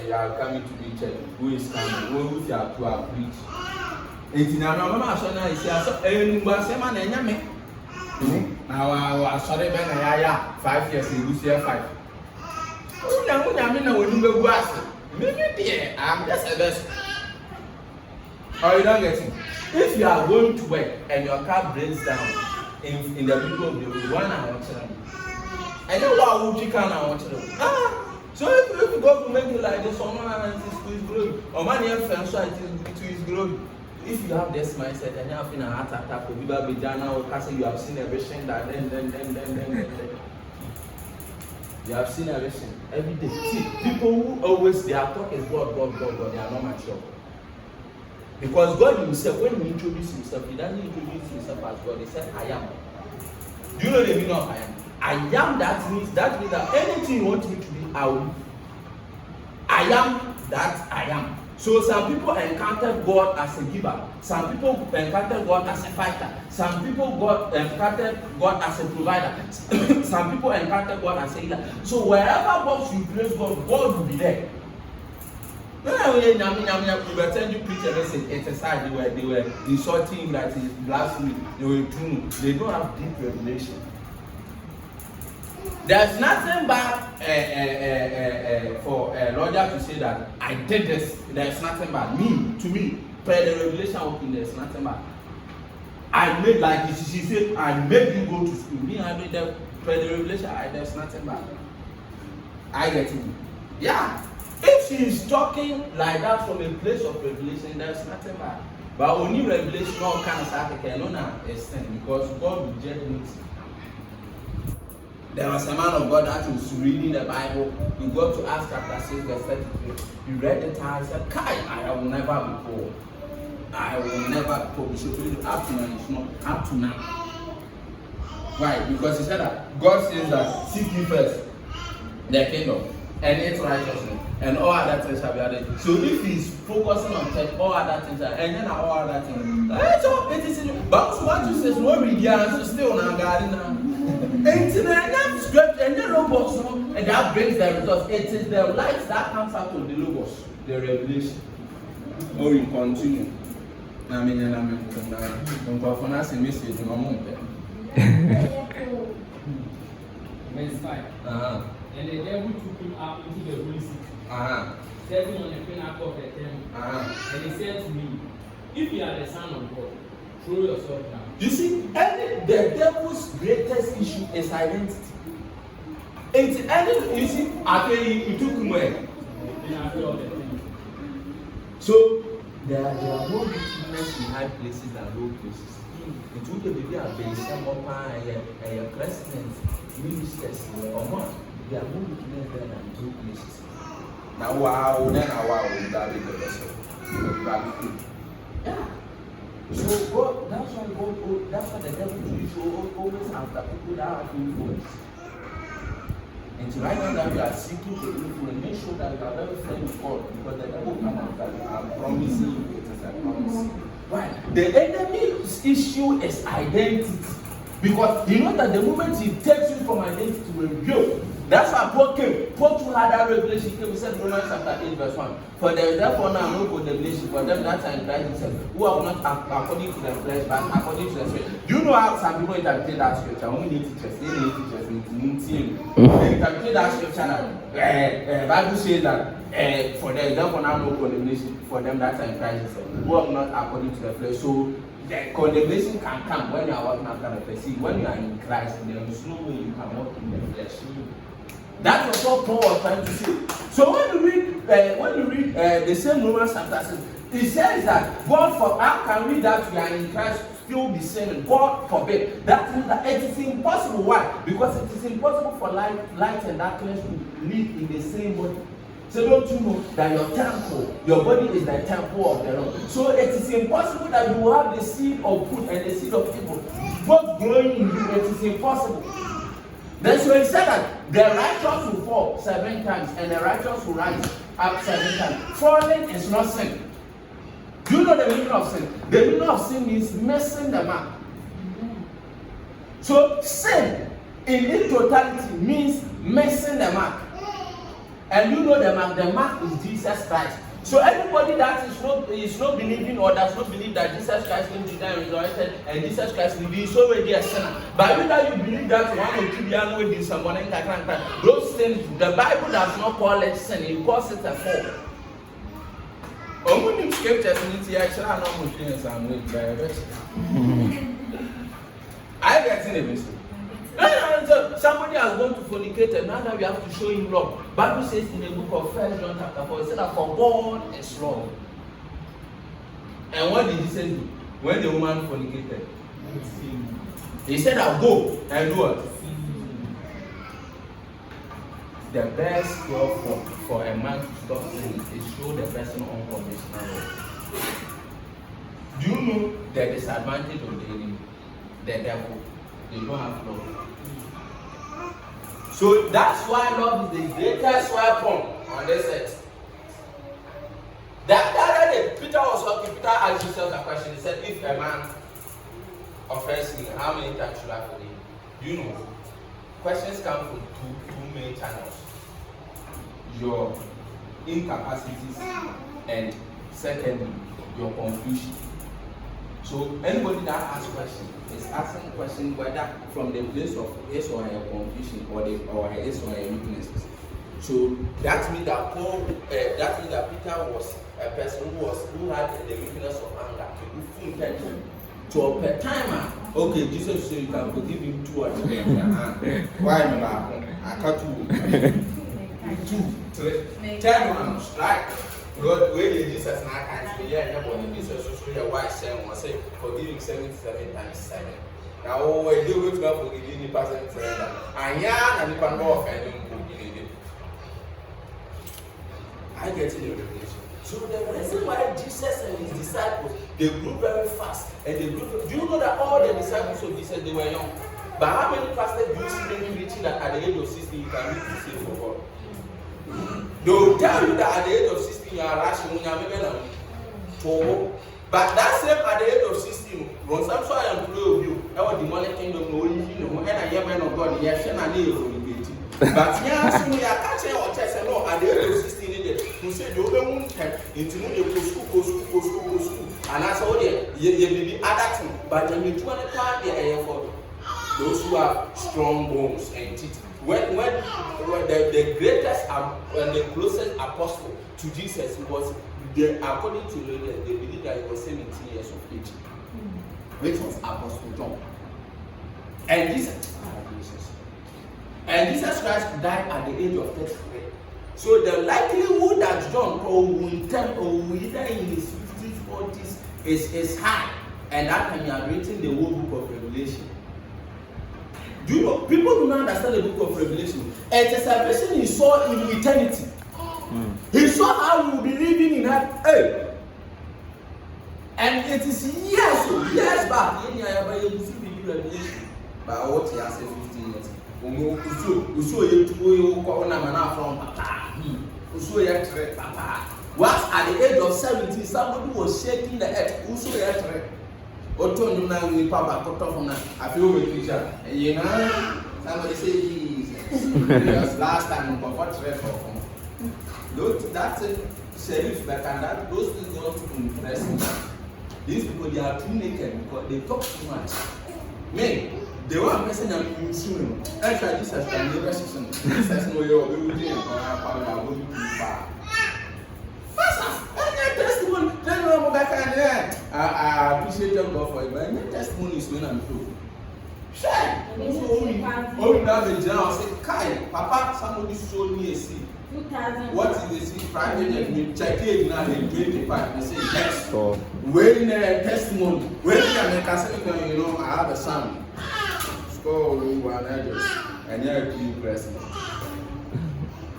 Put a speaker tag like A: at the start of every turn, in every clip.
A: you are coming to the church. Who is coming? Who is here to preach? It's now no mama so na isi aso enugba se ma na enya me. Now I sorry ben ya 5 years in Lucia 5. Unya me na wonu begu ase. Me there, I'm just a best. Or you don't get it. If you are going to work and your car breaks down in the middle of the road, 1 hour I know what you can I want to know. So if you go to make it like this, someone and it is growing, or money and friends, so it is growing. If you have this mindset and you have been a heart attack, or you have been down now, you have seen everything that then. You have seen everything every day. See, people who always their talk is God, they are not mature. Because God himself, when he introduced himself, he doesn't introduce himself as God. He said, I am. Do you know the meaning of I am? I am, that means that anything you want me to be, I will. I am that I am. So some people encounter God as a giver. Some people encounter God as a fighter. Some people encounter God as a provider. Some people encounter God as a healer. So wherever box you place God, God will be there. When we were telling you preach a message, exercise, they were insulting that is blasphemy. They were true. They don't have deep revelation. There's nothing bad for a lawyer to say that I did this. There's nothing bad. To me, per the revelation open, there's nothing bad. I made, like she said, I made you go to school. Me, I made that per the revelation. There's nothing bad. I get it. Yeah. If she is talking like that from a place of revelation, there's nothing bad. But only revelation, all kind of stuff, cannot extend because God will judge me. There was a man of God that was reading the Bible. He got to Acts chapter 6, verse 33. He read it and he said, Kai, I will never be poor. I will never be poor. We should read it up to now. It's not up to now. Why? Because he said that God says that seek ye first the kingdom and its righteousness, and all other things shall be added. So if he's focusing on church, all other things are, and then all other things. So it is in, but what you say is no media, still on garden now. And the script and the logos, and that brings the results. It is the light that comes out of the logos, the revelation. Oh, you continue. I mean, don't performance a message in a moment.
B: Verse 5. And the devil took him up into the holy city, set him on the pinnacle of the temple, and he said to me, if you are the Son of God, throw yourself down.
A: You see, the devil's greatest issue is identity. You see, he took him away. So there are more wickedness in high places than low places. It took a baby a base, some of my presidents, ministers, or more. There are more wickedness there than low places. Now, wow, that is the vessel. Yeah. So God, that's why the devil is always after people that have influence. And so right now that we are seeking to influence, make sure that we are very friendly with God, because the devil come after you. I'm promising you, it is a promise. Right? The enemy's issue is identity. Because you know that the moment he takes you from identity to a real, that's why Paul came. Paul too had that revelation. He came, he said, Romans chapter 8, verse 1. For there is therefore now no condemnation for them that are in Christ Jesus, who are not according to the flesh, but according to the spirit. Do you know how some people interpret that scripture? We need teachers. They need teachers. They interpret that scripture that Bible says that for there is therefore now no condemnation for them that are in Christ Jesus, who are not according to the flesh. So the condemnation can come when you are walking after the flesh. See, when you are in Christ, there is no way you can walk in the flesh. That was what Paul was trying to say. So when you read the same Romans chapter 6, it says that God for how can we that we are in Christ still be sinning? God forbid. That means that it is impossible. Why? Because it is impossible for light and darkness to live in the same body. So don't you know that your body is the temple of the Lord. So it is impossible that you will have the seed of good and the seed of evil both growing in you. It is impossible. Then so he said that the righteous will fall 7 times and the righteous will rise up 7 times. Falling is not sin. Do you know the meaning of sin? The meaning of sin means missing the mark. So sin in its totality means missing the mark. And you know the mark is Jesus Christ. So anybody that is not believing or does not believe that Jesus Christ came to die and resurrected and Jesus Christ will be so already a sinner. But whether you believe that one or two years with this someone in those things, the Bible does not call it sin, it calls it a fault. Only scriptures need to actually not moving some way by I get in a mistake. Somebody has gone to fornicate and now we have to show him love. Bible says in the book of 1 John chapter 4, it said that for God is love. And what did he say when the woman fornicated? He said, I'll go and do what? The best cure for a man to stop sinning is show the person unconditional love. Do you know the disadvantage of the devil? They don't have love. So that's why love is the greatest weapon on this earth. That other day, Peter was talking. Peter asked himself a question. He said, if a man offends me, how many times should I forgive? Do you know? Questions come from two main channels. Your incapacities and secondly, your confusion. So anybody that asks questions is asking questions whether from the place of his or her confusion or his or her weaknesses. So that means that Peter was a person who had the weakness of anger. So per time, okay, Jesus said you can forgive him 2 or 3. Why not? I can't 2, 3, 10 rounds, right? God, where did Jesus not ask me? Yeah, Jesus was really a wise saying, was say, forgiving 77 times 7. Now, I do with God forgiving the person 7. And yeah, and you can go off and I get in the revelation. So the reason why Jesus and his disciples, they grew very fast. And they grew. Do you know that all the disciples of Jesus, they were young? But how many pastors do you see them preaching that at the age of 60 you can read the same for God? They will tell you that at the age of 16 you are rushing when you are making a but that same at the age of 16, when some so I am to of you, I was demonic kingdom, no, and I am man of God, yes, and I need you. But yes, we are catching our chest and no, at the age of 16, who said you won't have into school, and I saw you may be adapting, but you need to understand the air for those who have strong bones and teeth. When the greatest and the closest apostle to Jesus was, according to they believe that he was 17 years of age, which was Apostle John. And Jesus Christ died at the age of 33. So the likelihood that John will either in his 50s, 40s is high, and that time you are reading the whole book of Revelation. Do you know, people do not understand the book of Revelation. It's a salvation he saw in eternity. He saw how we will be living in that. Hey. And it is years back. In the Revelation. But what he has said 15 years. Once at the age of 70, somebody was shaking the earth. I feel with teacher. You know, somebody say Jesus. Last time, what reference? That's a sheriff, but those things don't impress me. These people, they are too naked because they talk too much. Men, they want a message I'm assuming. Actually, this has been never seen. This has no your building or I'm going too far. Testimony, I appreciate your God for it, but your testimony is when I'm through. Share. Only now the general say, Kai, Papa, somebody showed me a seed. What is the seed? Private and check it now in 25. I say, yes. When testimony, when you know, I have a son. Score one address, and you're a key president.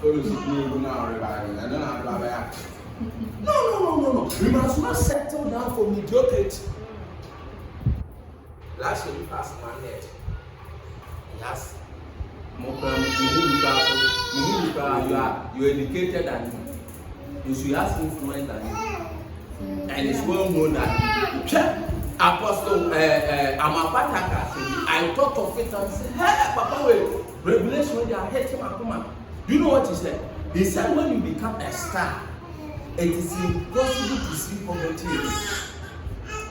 A: Follows me now, reviving. I don't have to have No. We must not settle down for mediocrity. Last year we passed my head. Yes. You're educated than you should have influence than you. And it's well known that Apostle Amapataka said, I thought of it and said, hey, Papa, wait, Revelation, they are hating Akuma. Do you know what he said? He said when you become a star, it is impossible to see poverty.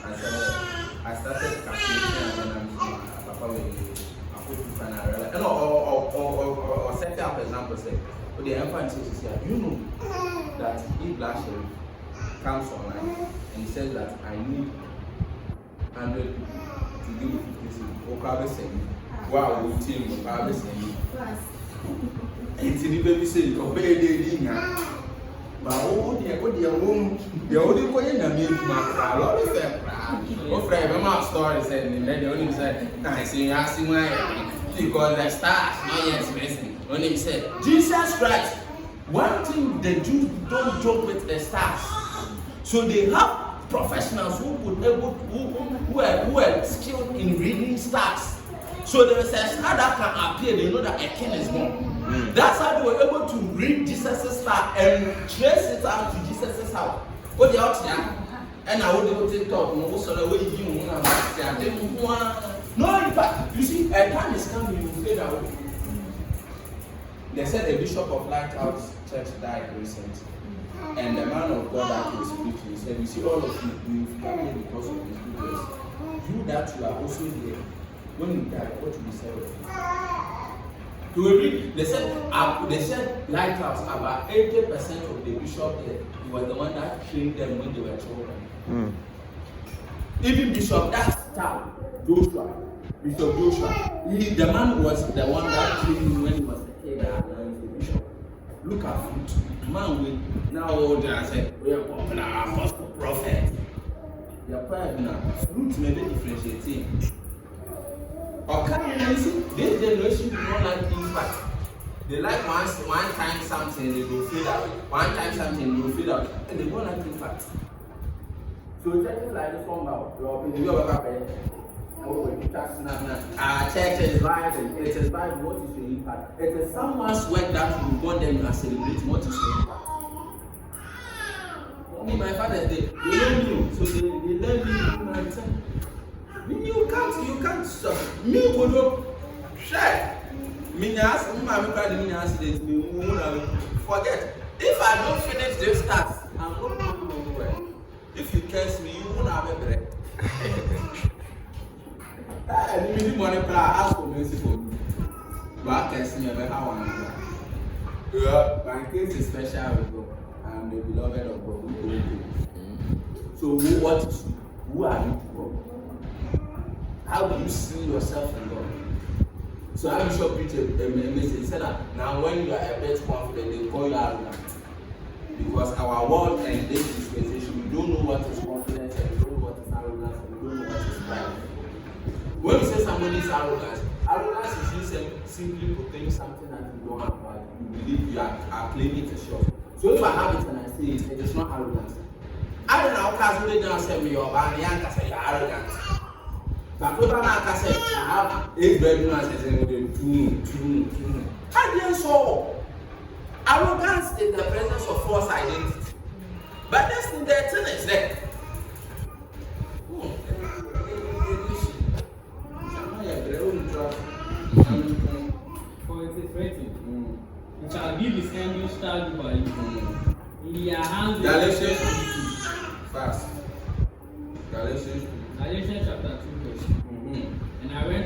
A: And so I started calculating and then Papa will put it and I realized, or set up example, say, but the empire says, you know that if Black Sheriff comes online and he says that I need 100 to give me 50 cents, or probably say, wow, we'll team, or probably say, it's in the baby say, obey the dinner. But oh, dear, womb, the only way in a meal, my crowd, all the same. Oh, friend, my story said, and then the only said, I see, I see my because the stars, not yet missing. Only he said, Jesus Christ. One thing the Jews don't joke with the stars. So they have professionals who are skilled in reading stars. So there is a star that can appear, they know that a king is born. That's how they were able to read Jesus' star and trace it out to Jesus' house. What they out here? And I would take talk, no, so the way you no, in fact, you see, a time is coming, you will fade away. They said the bishop of Lighthouse Church died recently. And the man of God that was preaching, he said, you see, all of you come here because of his goodness. You that you are also here. When you die, what will be said of you? They said Lighthouse, about 80% of the bishop there, he was the one that trained them when they were children. Even Bishop, that town, Joshua, Bishop Joshua, the man was the one that trained him when he was a kid and the bishop. Look at fruit. Man with now older and said, we are popular apostle prophet. They are private now. Fruit may be differentiating. Okay, you see, this generation do not like impact. They like one time something, they go feel out. One time something, they go feel out. And they don't like impact. So churches like this one now, church is live, it is live, what is the impact? It is someone's work that you want them to celebrate, what is the impact? Me, my father, they learn you, so they learn you you can't stop. Me would share. Forget. If I don't finish this task, I'm not going anywhere. If you curse me, you won't have a breath. I need money, but I ask for mercy for me. But I can see me how I am. My case is special with God. I'm the beloved of God. So who are you to God? How do you see yourself in God? So I Bishop preached a message. He said that now when you are a bit confident, they call you arrogant. Because our world and this dispensation, we don't know what is confidence and we don't know what is arrogance and we don't know what is pride. When you say somebody is arrogant is you simply putting something that you don't have, but you believe you are claiming it as yours. So if I have it and I say it, it is not arrogance. I don't know how they don't say me or I say you're arrogant. But if I say I have 8 bedrooms and say two. I didn't so. Arrogance is the presence of false identity. But this thing, the thing is there.
B: For it is written, it shall be the same which shall do by you. In their hands,
A: Galatians 2.
B: Galatians chapter 2, verse 2. And I went